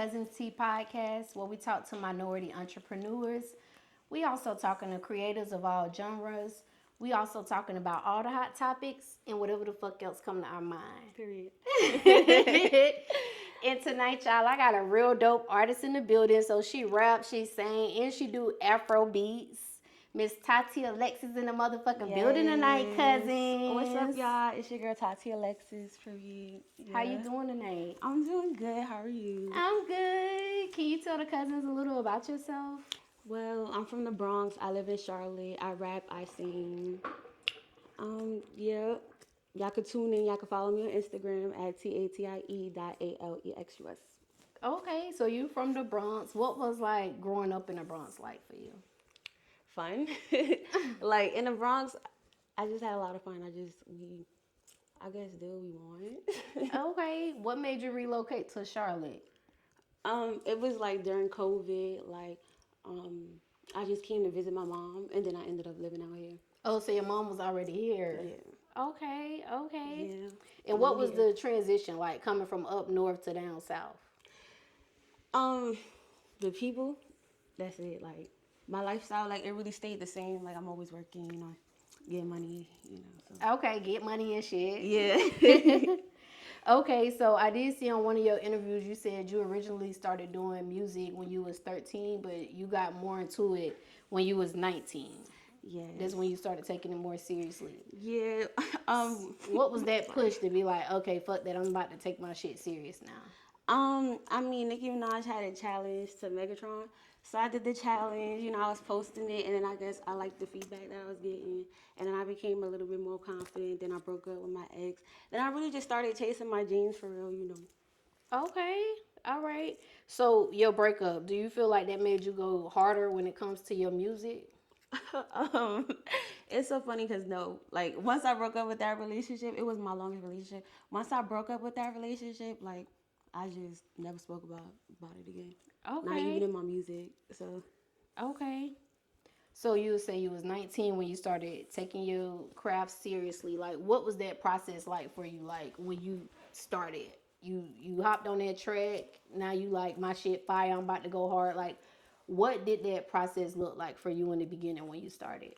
Cuzn podcast where we talk to minority entrepreneurs. We also talking to creators of all genres. We also talking about all the hot topics and whatever the fuck else come to our mind. Period. And tonight, y'all, I got a real dope artist in the building. So she raps, she sing, and she do Afro beats. Miss Tatie Alexus in the motherfucking building tonight, cousins. What's up, y'all? It's your girl Tatie Alexus. Period. Yeah. How you doing tonight? I'm doing good. How are you? I'm good. Can you tell the cousins a little about yourself? Well, I'm from the Bronx. I live in Charlotte. I rap. I sing. Yeah. Y'all can tune in. Y'all can follow me on Instagram at tatie.alexus. Okay, so you from the Bronx. What was like growing up in the Bronx like for you? Fun. Like in the Bronx, I just had a lot of fun. I guess do what we want. Okay, what made you relocate to Charlotte? It was like during COVID, I just came to visit my mom and then I ended up living out here. Oh, so your mom was already here. Yeah. Okay. Yeah. And what was the transition like coming from up north to down south? The people, that's it. Like my lifestyle, like it really stayed the same. Like I'm always working, getting money, So. Okay, get money and shit. Yeah. Okay, so I did see on one of your interviews you said you originally started doing music when you was 13, but you got more into it when you was 19. Yeah. That's when you started taking it more seriously. Yeah. What was that push to be like, okay, fuck that, I'm about to take my shit serious now? I mean, Nicki Minaj had a challenge to Megatron. So I did the challenge, I was posting it, and then I guess I liked the feedback that I was getting. And then I became a little bit more confident. Then I broke up with my ex. Then I really just started chasing my dreams for real. Okay, all right. So your breakup, do you feel like that made you go harder when it comes to your music? um, it's so funny because no, like once I broke up with that relationship, it was my longest relationship. Once I broke up with that relationship, like I just never spoke about it again. Okay. Not even in my music. So. Okay. So you would say you was 19 when you started taking your craft seriously. Like, what was that process like for you? Like when you started, you hopped on that track. Now you like my shit fire. I'm about to go hard. Like, what did that process look like for you in the beginning when you started?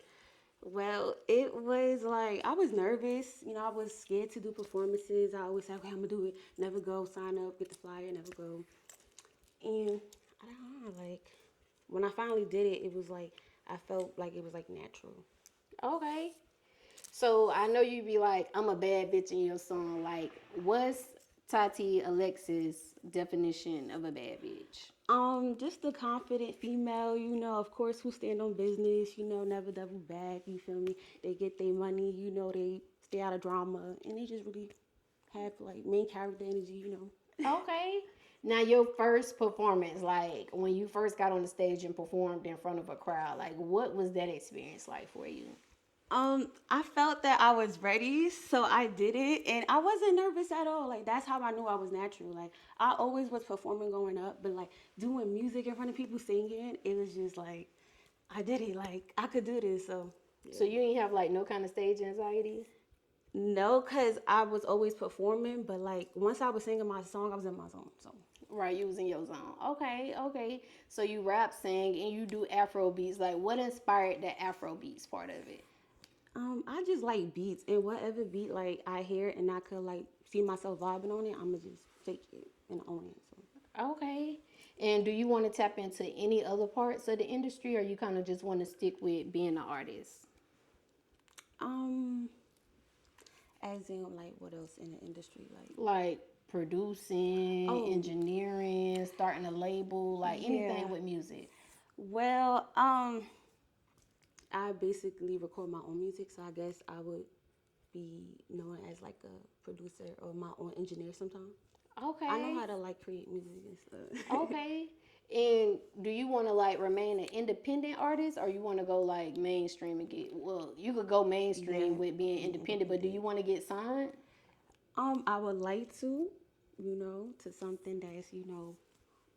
Well, it was like I was nervous. I was scared to do performances. I always said, okay, I'm gonna do it. Never go, sign up, get the flyer, never go. And I don't know, like when I finally did it, it was like I felt like it was like natural. Okay. So I know you be like, I'm a bad bitch in your song. Like, what's Tatie Alexis' definition of a bad bitch? Just a confident female, of course, who stand on business, never double back, you feel me? They get their money, they stay out of drama, and they just really have like main character energy. Okay. Now your first performance, like when you first got on the stage and performed in front of a crowd, like what was that experience like for you? I felt that I was ready, so I did it, and I wasn't nervous at all. Like that's how I knew I was natural. Like I always was performing growing up, but like doing music in front of people singing, it was just like I did it. Like I could do this. So. Yeah. So you didn't have like no kind of stage anxiety? No, cause I was always performing, but like once I was singing my song, I was in my zone. So. Right, you was in your zone. Okay. So you rap, sing, and you do Afro beats. Like, what inspired the Afro beats part of it? I just like beats, and whatever beat like I hear and I could like see myself vibing on it, I'ma just take it and own it. So. Okay. And do you want to tap into any other parts of the industry, or you kind of just want to stick with being an artist? As in like what else in the industry like producing, engineering, starting a label, like anything with music. Well, I basically record my own music, so I guess I would be known as like a producer or my own engineer sometimes. Okay. I know how to like create music and stuff. Okay. And do you want to like remain an independent artist, or you want to go like mainstream and get? Well, you could go mainstream with being independent, but do you want to get signed? I would like to, to something that's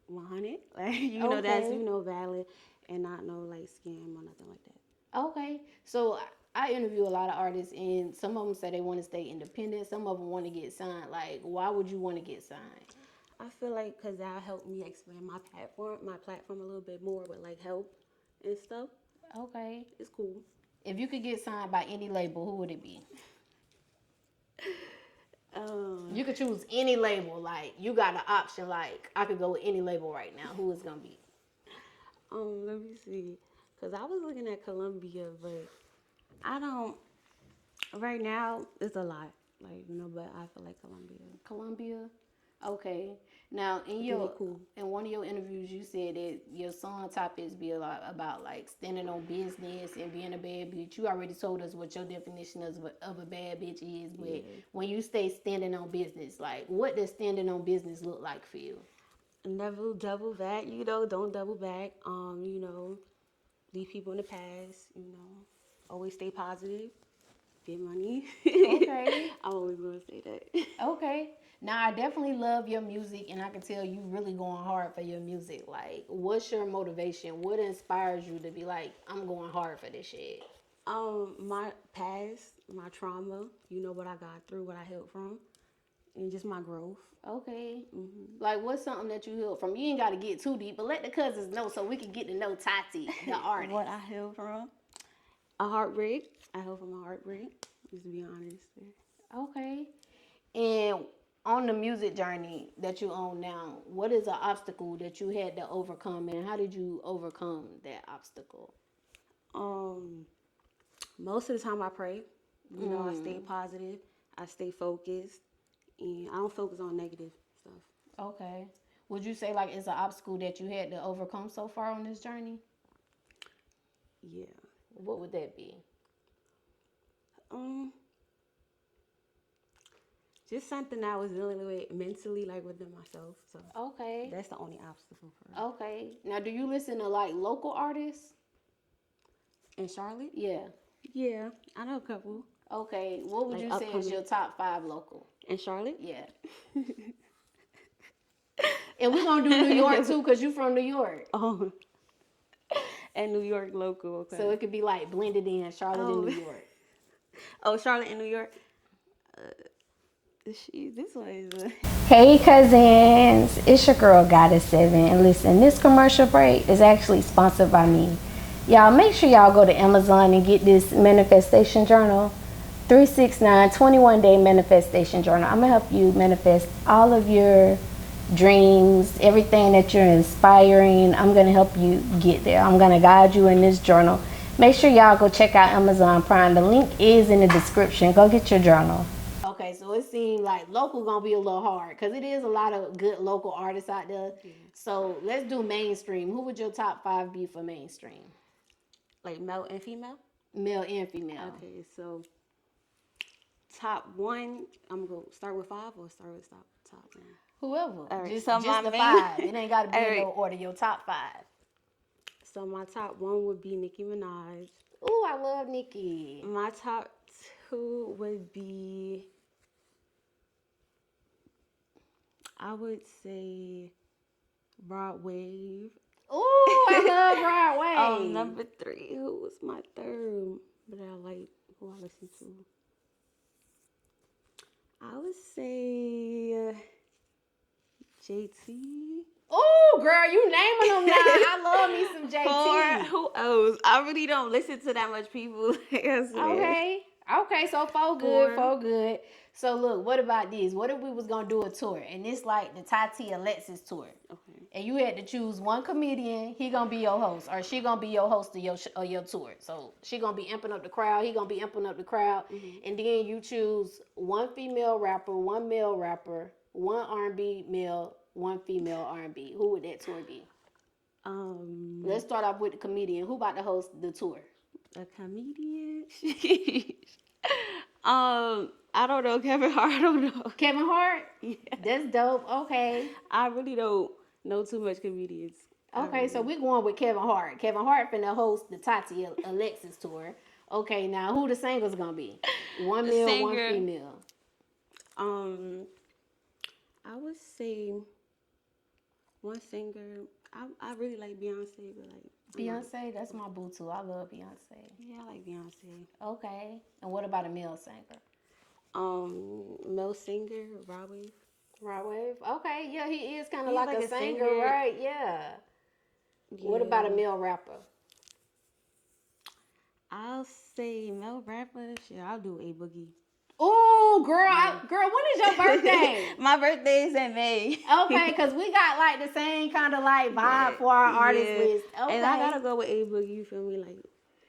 100, like that's valid and not no like scam or nothing like that. Okay, so I interview a lot of artists, and some of them say they want to stay independent. Some of them want to get signed. Like, why would you want to get signed? I feel like because that helped me expand my platform a little bit more with like help and stuff. Okay. It's cool. If you could get signed by any label, who would it be? You could choose any label. Like, you got an option. Like, I could go with any label right now. Who is gonna be? Let me see. Cause I was looking at Columbia, but I don't. Right now, it's a lot. Like, you know, but I feel like Columbia. Columbia. Okay. Now, Cool. in one of your interviews, you said that your song topics be a lot about like standing on business and being a bad bitch. You already told us what your definition of a bad bitch is, but when you say standing on business, like what does standing on business look like for you? Never double back, you know, don't double back. You know, leave people in the past, you know. Always stay positive. Get money. Okay. I'm always gonna say that. Okay. Now I definitely love your music, and I can tell you really going hard for your music. Like, what's your motivation? What inspires you to be like, I'm going hard for this shit? My past, my trauma, you know what I got through, what I healed from, and just my growth. Okay. Like, what's something that you healed from? You ain't got to get too deep, but let the cousins know so we can get to know Tatie, the artist. What I healed from? A heartbreak. I healed from a heartbreak. Just to be honest. Okay. And on the music journey that you on now, what is an obstacle that you had to overcome, and how did you overcome that obstacle? Most of the time I pray. You know, I stay positive. I stay focused, and I don't focus on negative stuff. Okay. Would you say like it's an obstacle that you had to overcome so far on this journey? Yeah. What would that be? Um, just something I was dealing with mentally, like within myself. So Okay. that's the only obstacle for me. Okay. Now, do you listen to like local artists? In Charlotte? Yeah. Yeah, I know a couple. Okay. What would Like you say is upcoming. your top 5 local? In Charlotte? Yeah. And we're going to do New York too, because you from New York. Oh, and New York local. Okay. So it could be like blended in Charlotte and Oh. New York. Oh, Charlotte and New York. This one is a... Hey cousins, it's your girl Goddess7, and listen, this commercial break is actually sponsored by me. Y'all make sure y'all go to Amazon and get this manifestation journal, 369 21-day manifestation journal. I'm gonna help you manifest all of your dreams, everything that you're inspiring. I'm gonna help you get there. I'm gonna guide you in this journal. Make sure y'all go check out Amazon Prime. The link is in the description. Go get your journal. Okay, so it seemed like local gonna be a little hard because it is a lot of good local artists out there. So let's do mainstream. Who would your top 5 be for mainstream? Like male and female? Male and female. Okay, so top 1, I'm going to start with 5 or start with top 1? Whoever. All right, Just so the my 5. It ain't gotta be All in right. no order. Your top 5. So my top 1 would be Nicki Minaj. Ooh, I love Nicki. My top 2 would be, I would say, Broad Wave. Ooh, I love Broadway. Number 3, who was my third that I like, who I listen to? I would say JT. Ooh, girl, you naming them now. I love me some JT. Who else? I really don't listen to that much people. Okay. Okay, so 4 good, 4 good. So look, what about this? What if we was gonna do a tour and it's like the Tatie Alexus tour? Okay. And you had to choose one comedian, he gonna be your host, or she gonna be your host of your tour. So she gonna be amping up the crowd, he gonna be amping up the crowd, and then you choose one female rapper, one male rapper, one R&B male, one female R&B. Who would that tour be? Let's start off with the comedian. Who about to host the tour? A comedian? I don't know. Kevin Hart. I don't know. Kevin Hart? Yeah. That's dope. Okay. I really don't know too much comedians. Okay, so we're going with Kevin Hart. Kevin Hart finna host the Tatie Alexus tour. Okay, now who the singer's gonna be? One male, one female. I would say one singer. I really like Beyonce, but like Beyonce, that's my boo too. I love Beyonce. yeah, I like Beyonce. Okay, and what about a male singer? Male singer, Robbie. Rod Wave. Okay, yeah, he is kind of He's like, like a a singer, singer. right? Yeah. What about a Yeah. male rapper? I'll say male rapper. Shit, I'll do A Boogie. Oh, girl, Yeah. girl, when is your birthday? My birthday is in May. Okay, because we got like the same kind of like Yeah. vibe for our artist Yeah. list. And I Okay. gotta go with A Boogie, you feel me? Like,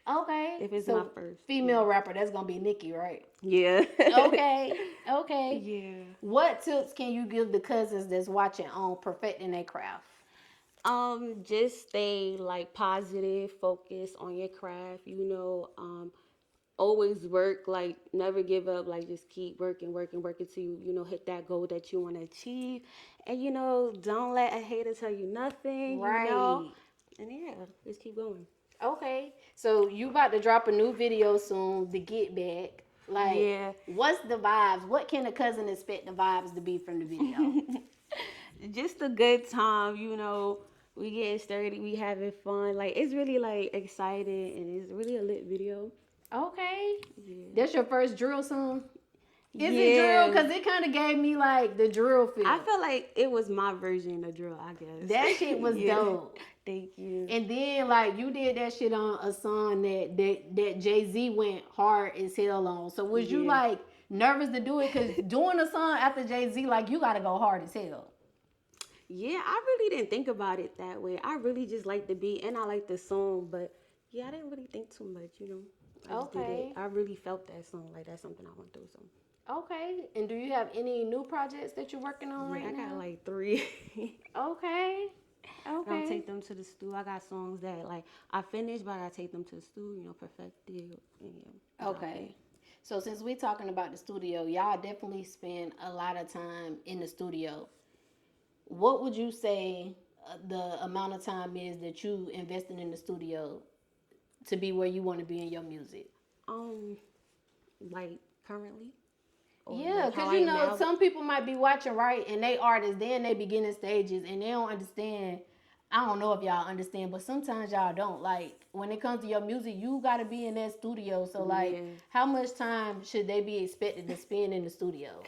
Okay. if it's my So first. female rapper, that's gonna be Nikki, right? Yeah. Okay. Okay. Yeah. What tips can you give the cousins that's watching on perfecting their craft? Just stay like positive, focus on your craft, always work, like never give up, like just keep working till you hit that goal that you want to achieve. And don't let a hater tell you nothing, Right. and yeah, just keep going. Okay. So you about to drop a new video soon, The Get Back. Like, Yeah. what's the vibes? What can a cousin expect the vibes to be from the video? Just a good time, we getting sturdy, we having fun, like it's really like exciting and it's really a lit video. Okay. Yeah. That's your first drill song? Is it drill? Yeah. Because it kind of gave me like the drill feel. I felt like it was my version of drill, I guess. That shit was Yeah. dope. Thank you. And then like you did that shit on a song that Jay-Z went hard as hell on. So was you Yeah. like nervous to do it? Because doing a song after Jay-Z, like you gotta go hard as hell. Yeah, I really didn't think about it that way. I really just liked the beat and I liked the song, but yeah, I didn't really think too much. I just did Okay. it. I really felt that song, like that's something I went through. So Okay. And do you have any new projects that you're working on right I now? got like 3. Okay. I'll Okay. take them to the studio. I got songs that like I finished, but I gotta take them to the studio, perfect it. And, yeah, Okay. So since we're talking about the studio, y'all definitely spend a lot of time in the studio. What would you say the amount of time is that you invested in the studio to be where you want to be in your music? Like currently. Or Yeah, like how because I you am know now. some people might be watching, right, and they artists, they in their beginning stages and they don't understand. I don't know if y'all understand, but sometimes y'all don't. Like when it comes to your music, you gotta be in that studio. So like, Yeah. how much time should they be expected to spend in the studio?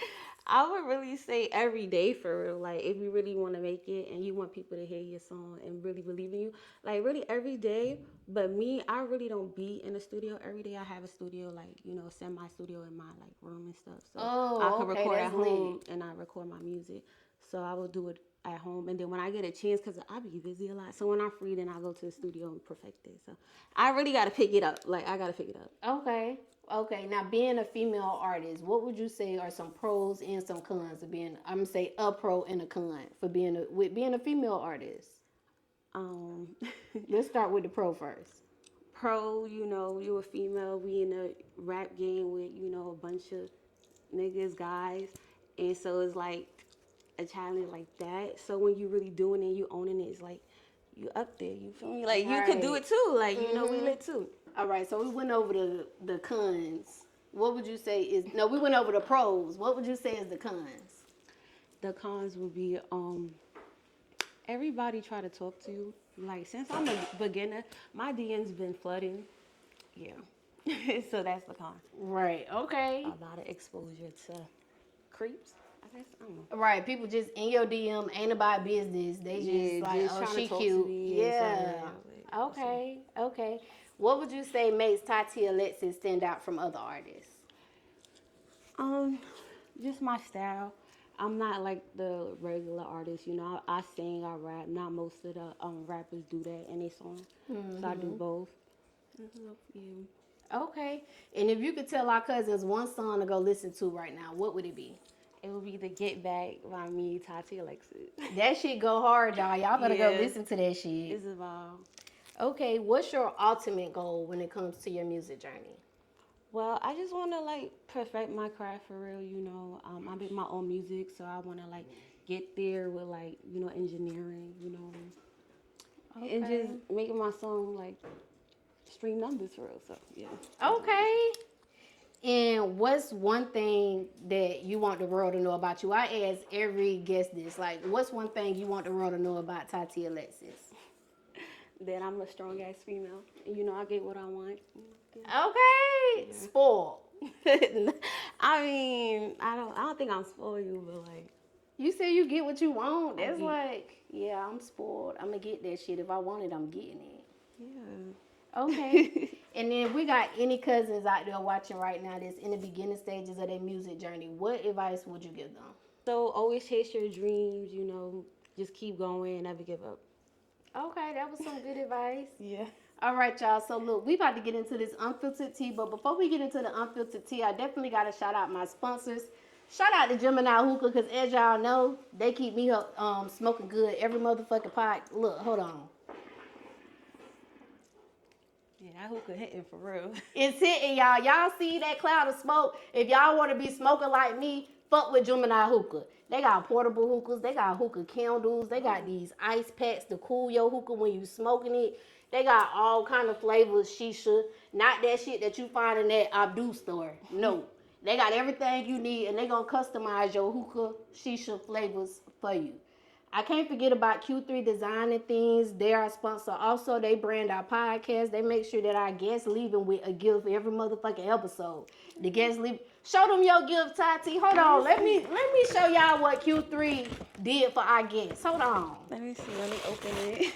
I would really say every day for real. Like if you really want to make it and you want people to hear your song and really believe in you, like really every day. But me, I really don't be in the studio every day. I have a studio, like semi studio in my like room and stuff. So I Oh, can okay, record at that's home lit. and I record my music. So I will do it at home, and then when I get a chance, cause I be busy a lot. So when I'm free, then I go to the studio and perfect it. So I really gotta pick it up. Like I gotta pick it up. Okay. Okay. Now, being a female artist, what would you say are some pros and some cons of being? I'm gonna say a pro and a con for being a female artist. Um, Let's start with the pro first. Pro, you a female, we in a rap game with, a bunch of niggas, guys. And so it's like a challenge like that. So when you really doing it, you owning it, it's like you up there, you feel me? Like you could do Right. it too. Like, we lit too. All right. So we went over the cons. What would you say is no? We went over the pros. What would you say is the cons? The cons would be everybody try to talk to you. Like since I'm a beginner, my DM's been flooding. Yeah. So that's the con. Right. Okay. A lot of exposure to creeps, I guess. I don't know. Right. People just in your DM ain't about business. They just like, just oh, trying she to talk cute. to me. Yeah. And Okay. Okay. What would you say makes Tatie Alexus stand out from other artists? Just my style. I'm not like the regular artist, I sing, I rap. Not most of the rappers do that in their songs, so I do both. Yeah. Okay. And if you could tell our cousins one song to go listen to right now, what would it be? It would be the Get Back by me, Tatie Alexus. That shit go hard, y'all. Y'all better go Yeah. listen to that shit. It's about. Okay, what's your ultimate goal when it comes to your music journey? Well, I just want to like perfect my craft for real. I make my own music, so I want to like get there with like engineering, and just making my song like stream numbers for real. So yeah. Okay. And what's one thing that you want the world to know about you? I ask every guest this, like, what's one thing you want the world to know about Tatie Alexus? That I'm a strong ass female. I get what I want. Okay. Yeah. Spoiled. I mean, I don't think I'm spoiled, but like. You say you get what you want. I That's get- like, yeah, I'm spoiled. I'm gonna get that shit. If I want it, I'm getting it. Yeah. Okay. And then we got any cousins out there watching right now that's in the beginning stages of their music journey. What advice would you give them? So always chase your dreams, you know, just keep going and never give up. Okay, that was some good advice. Yeah. All right, y'all. So look, we about to get into this unfiltered tea, but before we get into the unfiltered tea, I definitely gotta shout out my sponsors. Shout out to Geminiih Hookah, because as y'all know, they keep me up smoking good every motherfucking pot. Look, hold on. Yeah, that hookah hitting for real. It's hitting, y'all. Y'all see that cloud of smoke? If y'all want to be smoking like me, fuck with Geminiih Hookah. They got portable hookahs. They got hookah candles. They got these ice packs to cool your hookah when you smoking it. They got all kind of flavors, shisha. Not that shit that you find in that Abdu store. No. They got everything you need, and they going to customize your hookah shisha flavors for you. I can't forget about Q3 Design and Things. They are a sponsor. Also, they brand our podcast. They make sure that our guests leaving with a gift every motherfucking episode. The guests leave. Show them your gift, Tatie. Hold on. Let me show y'all what Q3 did for our guests. Hold on. Let me see. Let me open it.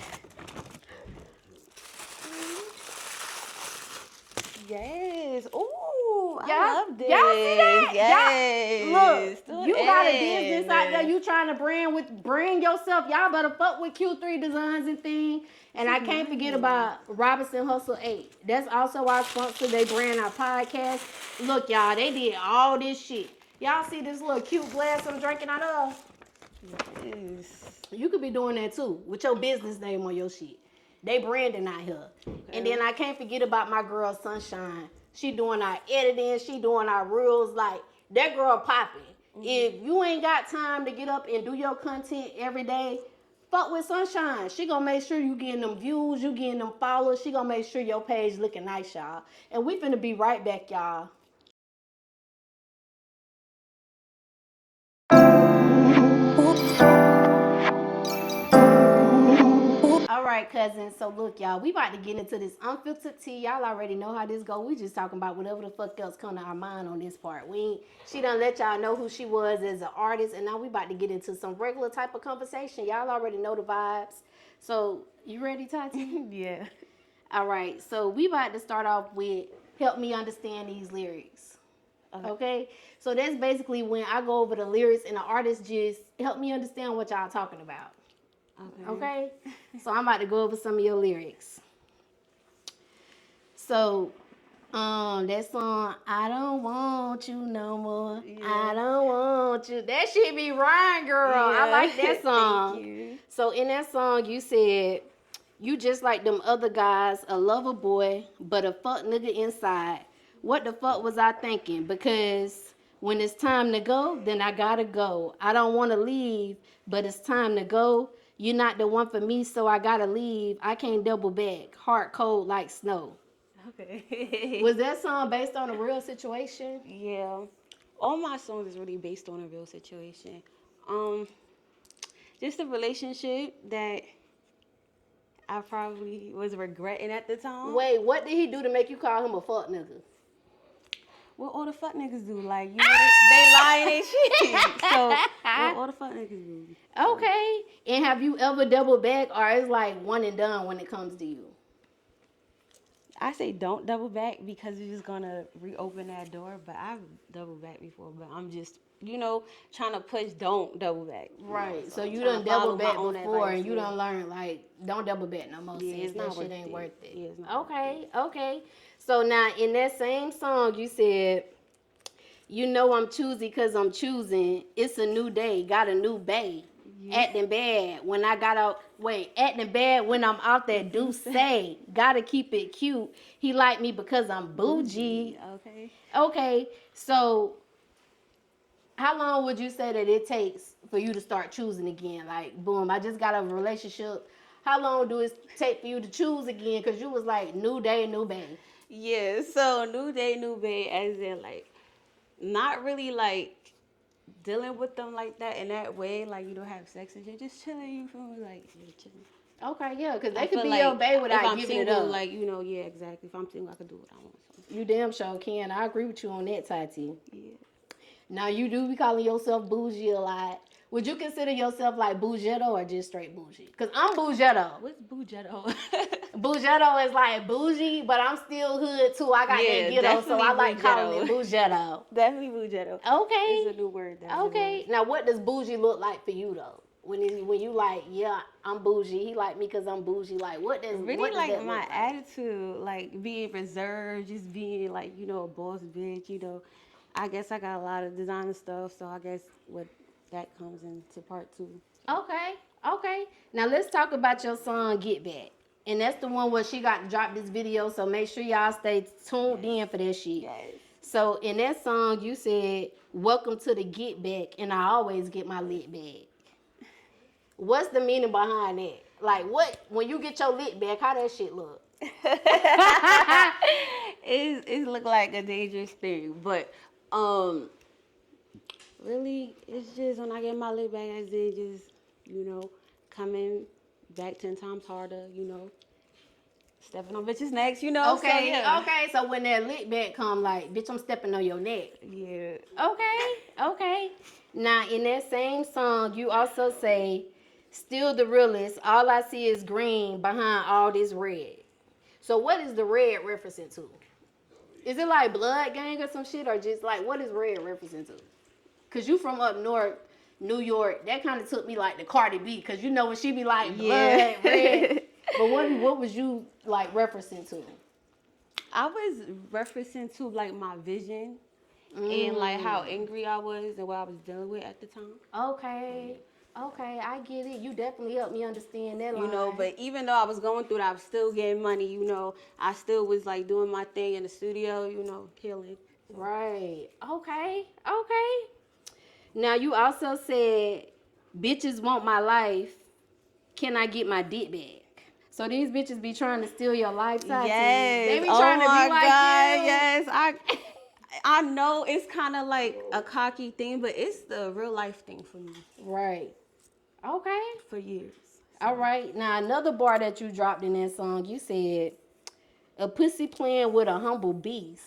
Yes. Ooh, I love this. Y'all see that? Yes. Look, you got a business out there. You trying to brand yourself. Y'all better fuck with Q3 Designs and Things. And I can't forget about Robinson Hustle 8. That's also our sponsor. They brand our podcast. Look, y'all, they did all this shit. Y'all see this little cute glass I'm drinking out of? Yes. You could be doing that too with your business name on your shit. They branding out here. Okay. And then I can't forget about my girl Sunshine. She doing our editing. She doing our reels. Like, that girl popping. Mm-hmm. If you ain't got time to get up and do your content every day, fuck with Sunshine. She gonna make sure you getting them views, you getting them followers. She gonna make sure your page looking nice, y'all. And we finna be right back, y'all. All right, cousins. So look, y'all, we about to get into this unfiltered tea. Y'all already know how this go. We just talking about whatever the fuck else come to our mind on this part. She done let y'all know who she was as an artist, and now we about to get into some regular type of conversation. Y'all already know the vibes. So you ready, Tatie? Yeah. All right. So we about to start off with help me understand these lyrics. Okay. So that's basically when I go over the lyrics and the artist just help me understand what y'all talking about. Okay. So I'm about to go over some of your lyrics. So, that song, I don't want you no more. Yeah. I don't want you. That shit be rhyme, girl. Yeah. I like that song. Thank you. So in that song, you said, you just like them other guys, a lover boy, but a fuck nigga inside. What the fuck was I thinking? Because when it's time to go, then I gotta go. I don't want to leave, but it's time to go. You're not the one for me, so I gotta leave. I can't double back. Heart cold like snow. Okay. Was that song based on a real situation? Yeah. All my songs is really based on a real situation. Just a relationship that I probably was regretting at the time. Wait, what did he do to make you call him a fuck nigga? What all the fuck niggas do? Like, you know, they lying and shit. So, what all the fuck niggas do? Okay. And have you ever doubled back, or is like one and done when it comes to you? I say don't double back because you're just gonna reopen that door. But I've doubled back before. But I'm just, you know, trying to push don't double back. Right. You know, so you done double back before, and you done learn like don't double back no more. Yeah, it's not that shit ain't worth it. Yeah, it's not worth it. Okay. So now in that same song, you said, you know I'm choosy because I'm choosing. It's a new day, got a new bae. Yeah. Acting bad when I got out. Wait, acting bad when I'm out there. Do say, gotta keep it cute. He like me because I'm bougie. Okay. So, how long would you say that it takes for you to start choosing again? Like, boom, I just got a relationship. How long do it take for you to choose again? Because you was like, new day, new bae. Yeah, so new day, new bae, as in like, not really like dealing with them like that in that way, like you don't have sex and shit, just chilling. You feel me? Like you're chilling. Okay, yeah, because they could be like, your bae without giving it up. Like, you know, yeah, exactly. If I'm single, I can do what I want. So. You damn sure can. I agree with you on that, Tatie. Yeah. Now you do be calling yourself bougie a lot. Would you consider yourself like bougetto or just straight bougie? Because I'm bougetto. What's bougetto? Bougetto is like bougie, but I'm still hood too. I got that ghetto, so I like calling it bougetto. Definitely bougetto. Okay. It's a new word. Okay. Now, what does bougie look like for you though? When you like, yeah, I'm bougie. He like me because I'm bougie. Like, what does Really what does like that my look like? attitude, like being reserved, just being like, you know, a boss bitch, you know. I guess I got a lot of designer stuff, so I guess what that comes into part two. Okay. Okay. Now let's talk about your song "Get Back," and that's the one where she got to drop this video. So make sure y'all stay tuned in for that shit. Yes. So in that song, you said, "Welcome to the get back," and I always get my lit back. What's the meaning behind that? Like, what when you get your lit back? How that shit look? It look like a dangerous thing, but really, it's just when I get my lit back, as in just, you know, coming back 10 times harder, you know, stepping on bitches' necks, you know. Okay, so, yeah. okay. So when that lit back come, like, bitch, I'm stepping on your neck. Yeah. Okay, okay. Now in that same song, you also say, "Still the realest. All I see is green behind all this red." So what is the red referencing to? Is it like blood gang or some shit, or just like what is red referencing to? Cause you from up north, New York. That kind of took me like the Cardi B, cause you know when she be like blood red. But what was you like referencing to? I was referencing to like my vision and like how angry I was and what I was dealing with at the time. Okay. Okay, I get it. You definitely helped me understand that line. You know, but even though I was going through that, I was still getting money, you know. I still was like doing my thing in the studio, you know, killing. Right. Okay. Okay. Now you also said, "Bitches want my life. Can I get my dick back?" So these bitches be trying to steal your life, Tatie. Yes. They be trying to be like you. Yes. I know it's kind of like a cocky thing, but it's the real life thing for me. Right. Okay. For years. All right. Now another bar that you dropped in that song, you said, "A pussy playing with a humble beast."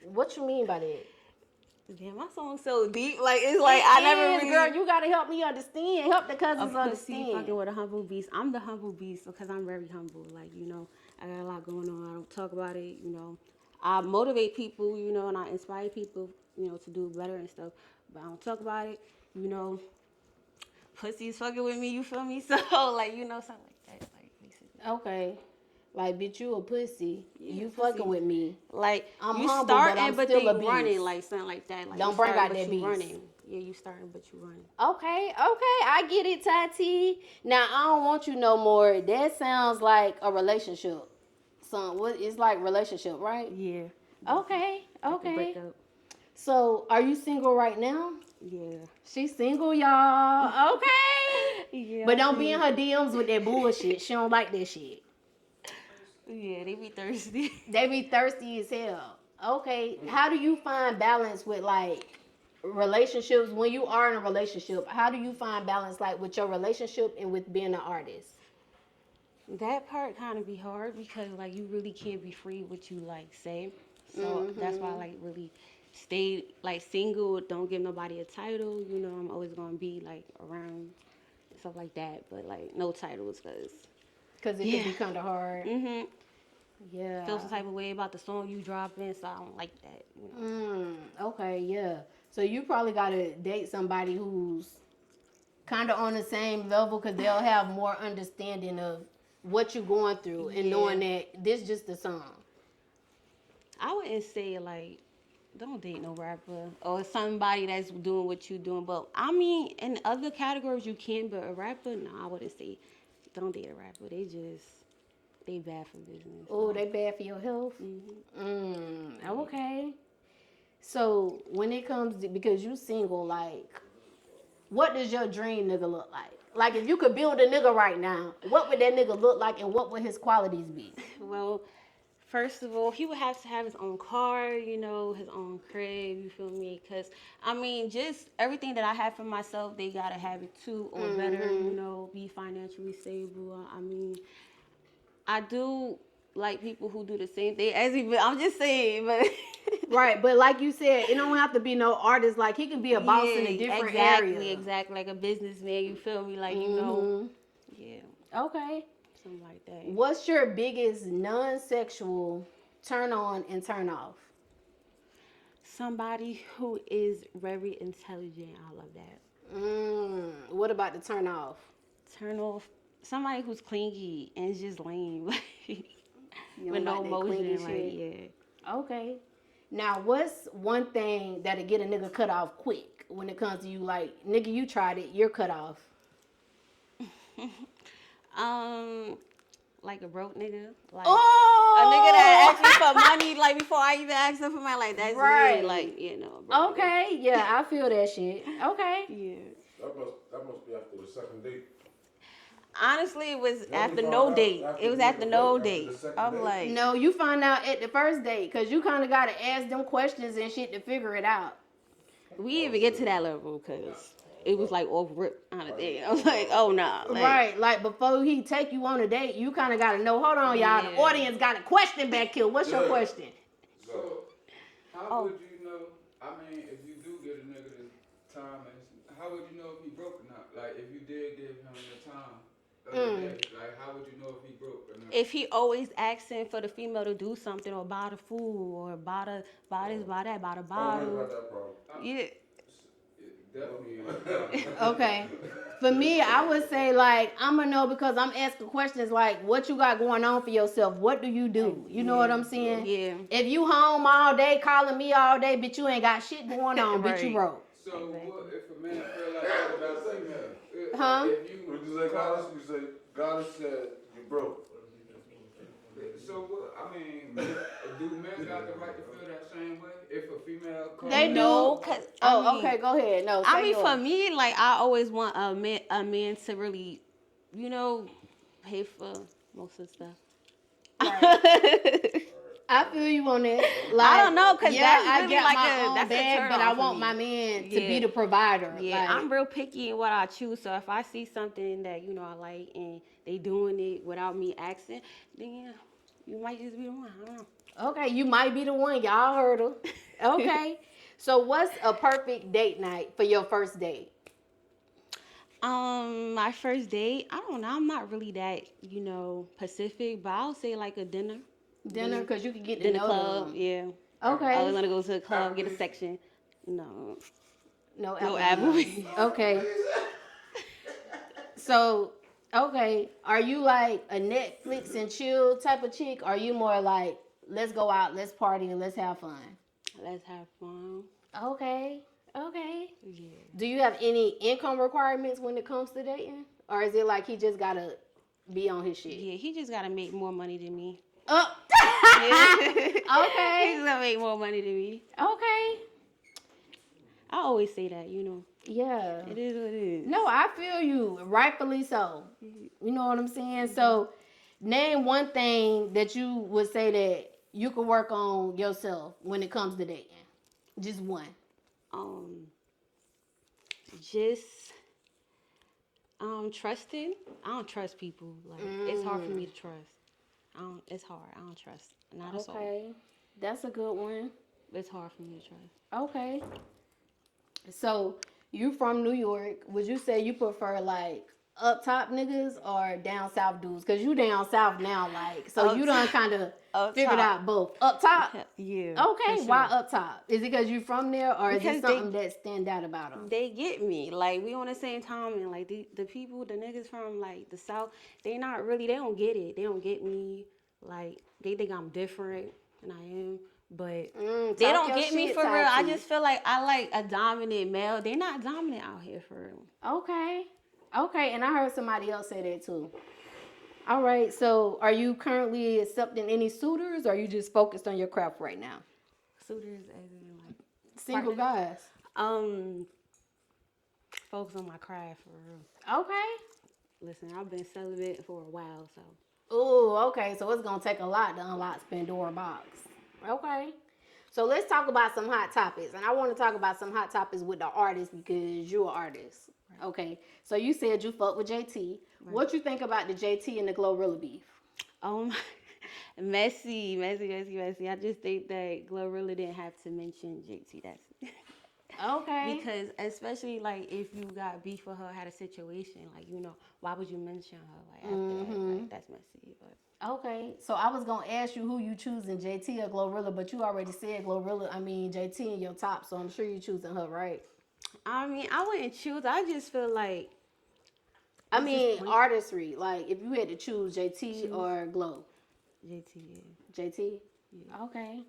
What you mean by that? Damn, my song's so deep. Like, it's like I never really... Girl, you gotta help me understand. Help the cousins A pussy understand. fucking with a humble beast. I'm the humble beast because I'm very humble. Like, you know, I got a lot going on. I don't talk about it, you know. I motivate people, you know, and I inspire people, you know, to do better and stuff. But I don't talk about it, you know. Pussy's fucking with me, you feel me? So, like, you know, something like that. Like, basically. Okay. Like, bitch, you a pussy. Yeah, you pussy. fucking with me. Like, I'm you humble, starting, but then still you running, like, something like that. Like, don't bring out that beast. Running. Yeah, you starting, but you running. Okay, I get it, Tatie. Now, I don't want you no more. That sounds like a relationship. It's like relationship, right? Yeah. Okay. Break up. So, are you single right now? Yeah. She's single, y'all. Okay. Yeah. But don't be in her DMs with that bullshit. She don't like that shit. Yeah, they be thirsty. They be thirsty as hell. Okay. How do you find balance with like relationships when you are in a relationship? How do you find balance like with your relationship and with being an artist? That part kind of be hard because like you really can't be free what you like say. So that's why I like really stay like single. Don't give nobody a title. You know, I'm always gonna be like around stuff like that. But like no titles Because it can be kind of hard. Yeah. Feel some type of way about the song you dropping, so I don't like that. You know? Okay, yeah. So you probably gotta date somebody who's kind of on the same level because they'll have more understanding of what you're going through and knowing that this just a song. I wouldn't say like don't date no rapper or somebody that's doing what you're doing, but I mean in other categories you can, but a rapper, no, I wouldn't say don't date a rapper. They bad for business. Oh, they bad for your health? Okay. So, when it comes to, because you single, like, what does your dream nigga look like? Like, if you could build a nigga right now, what would that nigga look like and what would his qualities be? Well, first of all, he would have to have his own car, you know, his own crib, you feel me? Because, I mean, just everything that I have for myself, they got to have it too or better, you know, be financially stable. I mean... I do like people who do the same thing as me, but I'm just saying, but Right, but like you said, it don't have to be no artist. Like he can be a boss in a different area. Exactly, like a businessman. You feel me? Like you know, yeah, Okay. something like that. What's your biggest non-sexual turn on and turn off? Somebody who is very intelligent. I love that. What about the turn off? Turn off somebody who's clingy and is just lame, like You with don't no like that clingy emotion. Like shit? yeah. Okay. Now, what's one thing that'll get a nigga cut off quick when it comes to you? Like, nigga, you tried it, you're cut off. Like a broke nigga, like Oh! a nigga that asked me for money, like before I even asked him for money, like that's Right. me, like you know. A broke Okay, yeah, I feel that shit. Okay. nigga. Yeah. That must be after the second date. Honestly, it was Yeah, after we no found date. out It was after after the no date, date. after the second I'm date. like, No, you find out at the first date because you kind of got to ask them questions and shit to figure it out. we didn't even get to that level because it was like off rip kind of thing. I was like, oh nah. Like, Right, like before he take you on a date, you kind of got to know, hold on, y'all, the Yeah. audience got a question back here. What's your question? So, how would you know? I mean, if you do get a nigga this time, how would you know if he broke or not? Like, if you did give him the time of the day, like, how would you know if he broke or not? if he always asking for the female to do something or buy the food or buy this, buy that, buy the I don't bottle. got that problem. Yeah. Definitely. Okay. For me, I would say like I'm gonna know because I'm asking questions like what you got going on for yourself. What do you do? You know what I'm saying? Yeah. If you home all day calling me all day, but you ain't got shit going on, bitch, you Right. broke. So, what if a man feel like that about a female? Huh? If you, What you say, Goddess? You say, Goddess said you broke. so what? I mean, do men got the right to feel that same way? If a female calls They do. No, 'cause, I Oh, mean- okay, go ahead. No, I say mean, yours. for me, like I always want a man to really, you know, pay for most of the stuff. I feel you on that. Like, I don't know, 'cause yeah, that's I really get like my a- own that's a bag, turn but off I for want me. my man to Yeah. be the provider. Yeah, like, I'm real picky in what I choose. So if I see something that you know I like and they doing it without me asking, then yeah, you might just be the one. I don't know. okay, you might be the one. Y'all heard her. Okay. So what's a perfect date night for your first date? My first date, I don't know. I'm not really that, you know, Pacific, but I'll say like a dinner. Dinner, because you can get to Dinner know club, them. yeah. Okay. I was gonna go to the club, get a section. No. No No Applebee's. Applebee's. Okay. So, okay, are you like a Netflix and chill type of chick? Or are you more like, let's go out, let's party, and let's have fun? Let's have fun. Okay. Okay. Yeah. Do you have any income requirements when it comes to dating? Or is it like he just gotta be on his shit? Yeah, he just gotta make more money than me. Oh. He Okay. just gotta make more money than me. Okay. I always say that, you know. Yeah. It is what it is. No, I feel you. Rightfully so. You know what I'm saying? So, name one thing that you would say that you can work on yourself when it comes to dating. Just one. Just trusting. I don't trust people. Like it's hard for me to trust. It's hard. I don't trust. Not a soul. Okay. That's a good one. It's hard for me to trust. Okay. So, you from New York. Would you say you prefer like up top niggas or down south dudes? Because you down south now, like, so you done kind of Up figured top. out both. Up top? Yeah. Okay, for why sure. up top? Is it because you from there, or is Because it something that stand out about them? They get me. Like we on the same time, and like the people, the niggas from like the south, they not really. They don't get it. They don't get me. Like they think I'm different than I am. But they talk don't your get me shit, for real. I Tatie. just feel like I like a dominant male. They're not dominant out here for real. Okay. Okay, and I heard somebody else say that too. All right, so are you currently accepting any suitors, or are you just focused on your craft right now? Suitors as in like Single guys. focus on my craft for real. Okay. Listen, I've been celibate for a while, so Ooh, okay, so it's gonna take a lot to unlock Pandora box. Okay. So let's talk about some hot topics. And I want to talk about some hot topics with the artist because you're an artist. Right. Okay. So you said you fuck with JT. Right. What you think about the JT and the Glorilla beef? Messy. I just think that Glorilla didn't have to mention JT. That's Okay. because especially like if you got beef with her, had a situation, like why would you mention her like after that? Like that's messy. But Okay. So I was gonna ask you who you choosing, JT or Glorilla, but you already said Glorilla. I mean JT in your top, so I'm sure you choosing her, right? I mean, I wouldn't choose. I just feel like I what's this mean point? artistry. Like if you had to choose JT Choose. or Glow. JT. Yeah. JT. Yeah. Okay.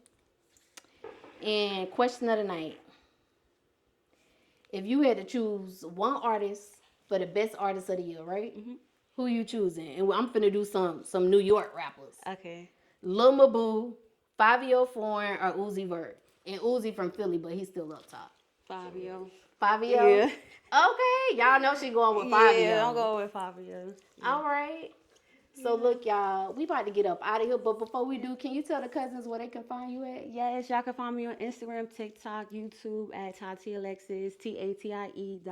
And question of the night. If you had to choose one artist for the best artist of the year, right? Who you choosing? And I'm finna do some New York rappers. Okay. Lil Mabu, Favio Foreign, or Uzi Vert. And Uzi from Philly, but he's still up top. Fabio. Fabio? Yeah. Okay. Y'all know she going with Fabio. Yeah, I'm going with Fabio. Yeah. All right. So look, y'all, we about to get up out of here. But before we do, can you tell the cousins where they can find you at? Yes, y'all can find me on Instagram, TikTok, YouTube at Tatie Alexus,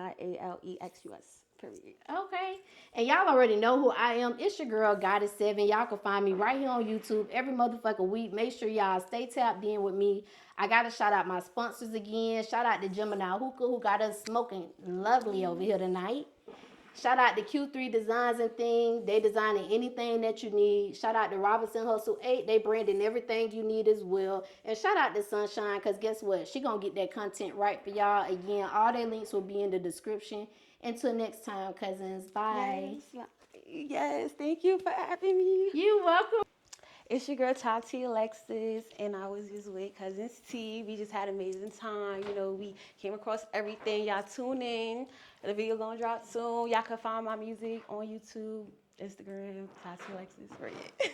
TATIE.ALEXUS. Period. Okay. And y'all already know who I am. It's your girl, Goddess7. Y'all can find me right here on YouTube every motherfucking week. Make sure y'all stay tapped in with me. I got to shout out my sponsors again. Shout out to Geminiih Hookah, who got us smoking lovely over here tonight. Shout out to Q3 Designs and Thing. They designing anything that you need. Shout out to Robinson Hustle 8. They branding everything you need as well. And shout out to Sunshine, because guess what? She going to get that content right for y'all. Again, all their links will be in the description. Until next time, cousins. Bye. Yes, thank you for having me. You welcome. It's your girl Tatie Alexus, and I was just with Cousins T. We just had an amazing time. We came across everything. Y'all tune in. The video gonna drop soon. Y'all can find my music on YouTube, Instagram, Tatie Alexus. Right.